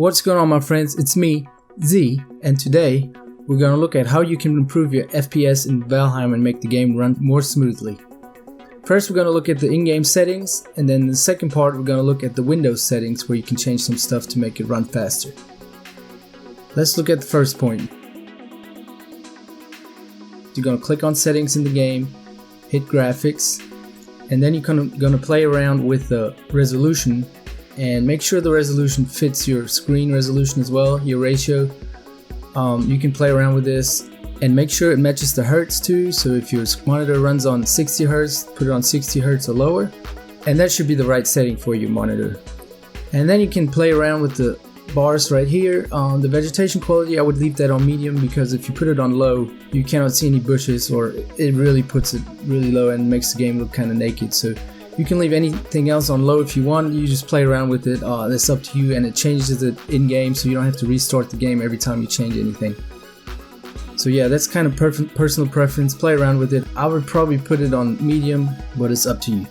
What's going on, my friends? It's me, Z, and today we're going to look at how you can improve your FPS in Valheim and make the game run more smoothly. First, we're going to look at the in-game settings, and then in the second part we're going to look at the Windows settings where you can change some stuff to make it run faster. Let's look at the first point. You're going to click on settings in the game, hit graphics, and then you're going to play around with the resolution and make sure the resolution fits your screen resolution as well, your ratio. You can play around with this and make sure it matches the hertz too. So if your monitor runs on 60 hertz, put it on 60 hertz or lower, and that should be the right setting for your monitor. And then you can play around with the bars right here. The vegetation quality, I would leave that on medium, because if you put it on low you cannot see any bushes, or it really puts it really low and makes the game look kind of naked. So you can leave anything else on low if you want. You just play around with it. That's up to you, and it changes it in game, so you don't have to restart the game every time you change anything. So yeah, that's kind of personal preference. Play around with it. I would probably put it on medium, but it's up to you.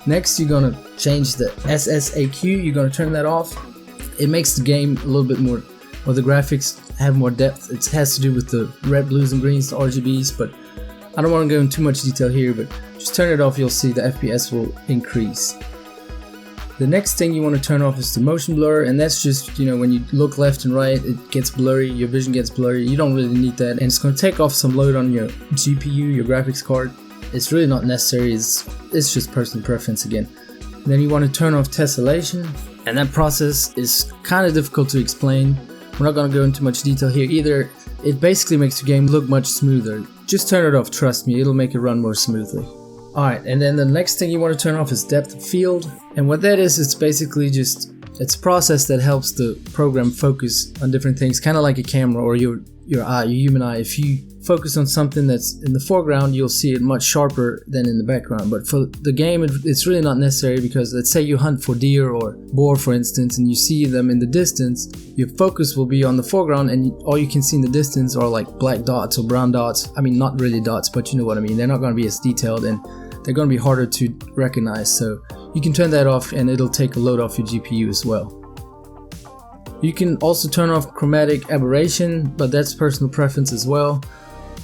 Next, you're gonna change the SSAQ. You're gonna turn that off. It makes the game a little bit more, or the graphics have more depth. It has to do with the red, blues, and greens, the RGBs, but I don't want to go into too much detail here, but just turn it off, you'll see the FPS will increase. The next thing you want to turn off is the motion blur, and that's just, when you look left and right, it gets blurry, your vision gets blurry. You don't really need that, and it's going to take off some load on your GPU, your graphics card. It's really not necessary, it's just personal preference again. And then you want to turn off tessellation, and that process is kind of difficult to explain. We're not going to go into much detail here either. It basically makes your game look much smoother. Just turn it off, trust me, it'll make it run more smoothly. Alright, and then the next thing you want to turn off is depth of field. And what that is, it's basically it's a process that helps the program focus on different things, kind of like a camera or your eye, your human eye. If you focus on something that's in the foreground, you'll see it much sharper than in the background. But for the game, it's really not necessary, because let's say you hunt for deer or boar, for instance, and you see them in the distance, your focus will be on the foreground, and all you can see in the distance are like black dots or brown dots. I mean, not really dots, but you know what I mean. They're not going to be as detailed, and they're going to be harder to recognize. So you can turn that off, and it'll take a load off your GPU as well. You can also turn off chromatic aberration, but that's personal preference as well.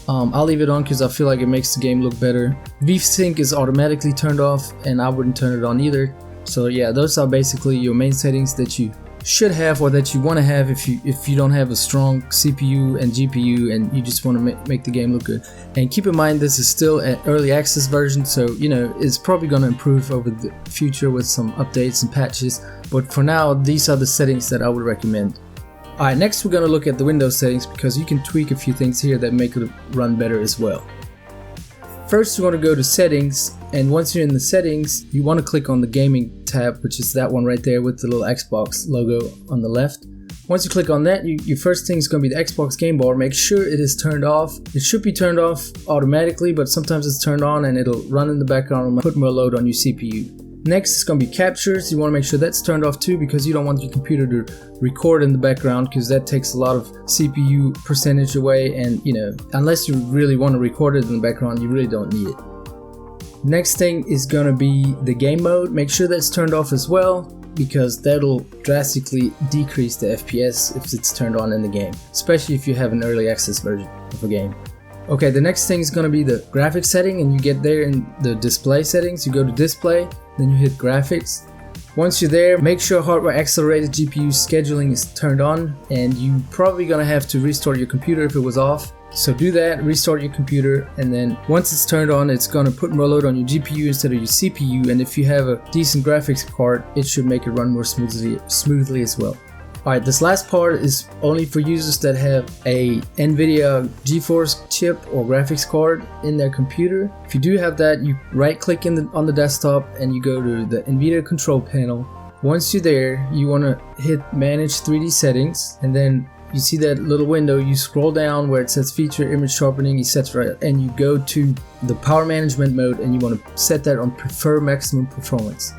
I'll leave it on because I feel like it makes the game look better. VSync is automatically turned off, and I wouldn't turn it on either. So yeah, those are basically your main settings that you should have, or that you want to have if you don't have a strong CPU and GPU and you just want to make the game look good. And keep in mind, this is still an early access version, so it's probably going to improve over the future with some updates and patches, but for now these are the settings that I would recommend. Alright, next we're going to look at the Windows settings, because you can tweak a few things here that make it run better as well. First, you want to go to settings, and once you're in the settings, you want to click on the gaming tab, which is that one right there with the little Xbox logo on the left. Once you click on that, your first thing is going to be the Xbox game bar. Make sure it is turned off. It should be turned off automatically, but sometimes it's turned on and it'll run in the background and put more load on your CPU. Next is going to be captures. You want to make sure that's turned off too, because you don't want your computer to record in the background, because that takes a lot of CPU percentage away, and unless you really want to record it in the background, you really don't need it. Next thing is going to be the game mode. Make sure that's turned off as well, because that'll drastically decrease the FPS if it's turned on in the game, especially if you have an early access version of a game. Okay, the next thing is going to be the graphics setting, and you get there in the display settings. You go to display, then you hit graphics. Once you're there, make sure hardware accelerated GPU scheduling is turned on, and you're probably going to have to restart your computer if it was off. So do that, restart your computer, and then once it's turned on, it's going to put more load on your GPU instead of your CPU, and if you have a decent graphics card, it should make it run more smoothly as well. Alright, this last part is only for users that have a Nvidia GeForce chip or graphics card in their computer. If you do have that, you right click on the desktop and you go to the Nvidia control panel. Once you're there, you want to hit manage 3D settings, and then you see that little window. You scroll down where it says feature, image sharpening, etc., and you go to the power management mode, and you want to set that on prefer maximum performance.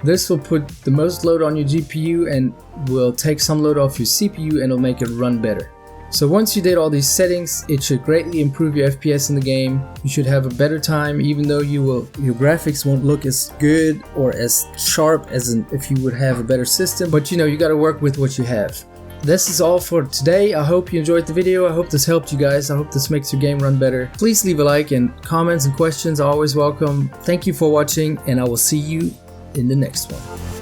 This will put the most load on your GPU and will take some load off your CPU, and it'll make it run better. So once you did all these settings, it should greatly improve your FPS in the game. You should have a better time, even though your graphics won't look as good or as sharp as if you would have a better system. But you know, you got to work with what you have. This is all for today. I hope you enjoyed the video. I hope this helped you guys. I hope this makes your game run better. Please leave a like, and comments and questions are always welcome. Thank you for watching, and I will see you in the next one.